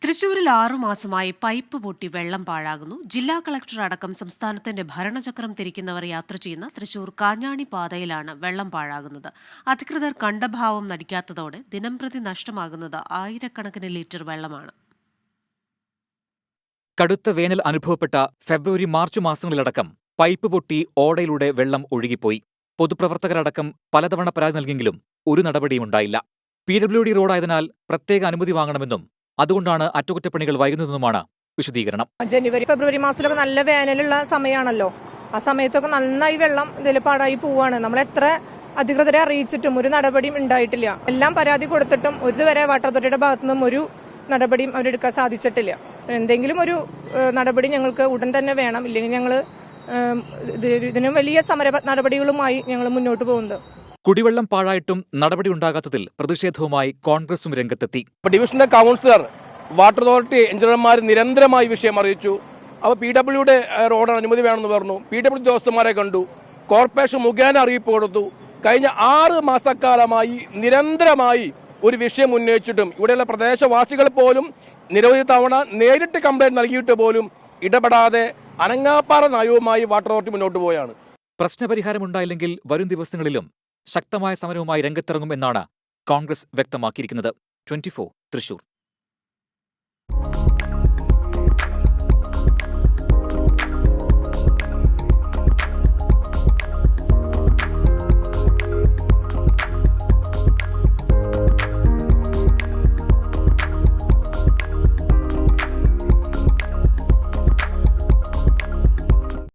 തൃശൂരിൽ 6 മാസമായി പൈപ്പ് പൊട്ടി വെള്ളം പാഴാകുന്നു. ജില്ലാ കളക്ടർ അടക്കം സംസ്ഥാനത്തിന്റെ ഭരണചക്രം തിരിക്കുന്നവർ യാത്ര ചെയ്യുന്ന തൃശൂർ കാഞ്ഞാണി പാതയിലാണ് വെള്ളം പാഴാകുന്നത്. അധികൃതർ കണ്ടഭാവം നടിക്കാത്തതോടെ ദിനംപ്രതി നഷ്ടമാകുന്നത് ആയിരക്കണക്കിന് ലിറ്റർ വെള്ളമാണ്. കടുത്ത വേനൽ അനുഭവപ്പെട്ട ഫെബ്രുവരി മാർച്ച് മാസങ്ങളിലടക്കം പൈപ്പ് പൊട്ടി ഓടയിലൂടെ വെള്ളം ഒഴുകിപ്പോയി. പൊതുപ്രവർത്തകരടക്കം പലതവണ പരാതി നൽകിയെങ്കിലും ഒരു നടപടിയുമുണ്ടായില്ല. PWD റോഡായതിനാൽ പ്രത്യേക അനുമതി വാങ്ങണമെന്നും അതുകൊണ്ടാണ് അറ്റകുറ്റപ്പണികൾ വൈകുന്നതെന്നുമാണ് വിശദീകരണം. ജനുവരി ഫെബ്രുവരി മാസത്തിലൊക്കെ നല്ല വേനലുള്ള സമയമാണല്ലോ. ആ സമയത്തൊക്കെ നന്നായി വെള്ളം ഇതിൽ പാടായി പോവാണ്. നമ്മൾ എത്ര അധികൃതരെ അറിയിച്ചിട്ടും ഒരു നടപടിയും ഉണ്ടായിട്ടില്ല. എല്ലാം പരാതി കൊടുത്തിട്ടും ഇതുവരെ വാട്ടർ അതോറിറ്റിയുടെ ഭാഗത്തുനിന്നും ഒരു നടപടിയും അവരെടുക്കാൻ സാധിച്ചിട്ടില്ല. എന്തെങ്കിലും ഒരു നടപടി ഞങ്ങൾക്ക് ഉടൻ തന്നെ വേണം. ഇല്ലെങ്കിൽ ഞങ്ങൾ ഇതിനും വലിയ സമര നടപടികളുമായി ഞങ്ങൾ മുന്നോട്ട് പോകുന്നത്. കുടിവെള്ളം പാഴായിട്ടും നടപടിയുണ്ടാകാത്തതിൽ പ്രതിഷേധവുമായി കോൺഗ്രസും രംഗത്തെത്തി. ഡിവിഷണൽ കൗൺസിലർ, വാട്ടർ അതോറിറ്റി എഞ്ചിനീയർമാർ നിരന്തരമായി വിഷയം അറിയിച്ചു. അപ്പോൾ PWD റോഡിന് അനുമതി വേണമെന്ന് പറഞ്ഞു. PWD ഉദ്യോഗസ്ഥന്മാരെ കണ്ടു. കോർപ്പറേഷൻ മുഖേന അറിയിപ്പ് കൊടുത്തു. കഴിഞ്ഞ 6 മാസക്കാലമായി നിരന്തരമായി ഒരു വിഷയം ഉന്നയിച്ചിട്ടും ഇവിടെയുള്ള പ്രദേശവാസികൾ പോലും നിരവധി തവണ നേരിട്ട് കംപ്ലയിന്റ് നൽകിയിട്ട് പോലും ഇടപെടാതെ അനങ്ങാപ്പാറ നയവുമായി വാട്ടർ അതോറിറ്റി മുന്നോട്ട് പോയാണ്. പ്രശ്നപരിഹാരമുണ്ടായില്ലെങ്കിൽ വരും ദിവസങ്ങളിലും ശക്തമായ സമരവുമായി രംഗത്തിറങ്ങുമെന്നാണ് കോൺഗ്രസ് വ്യക്തമാക്കിയിരിക്കുന്നത്. 24 തൃശൂർ.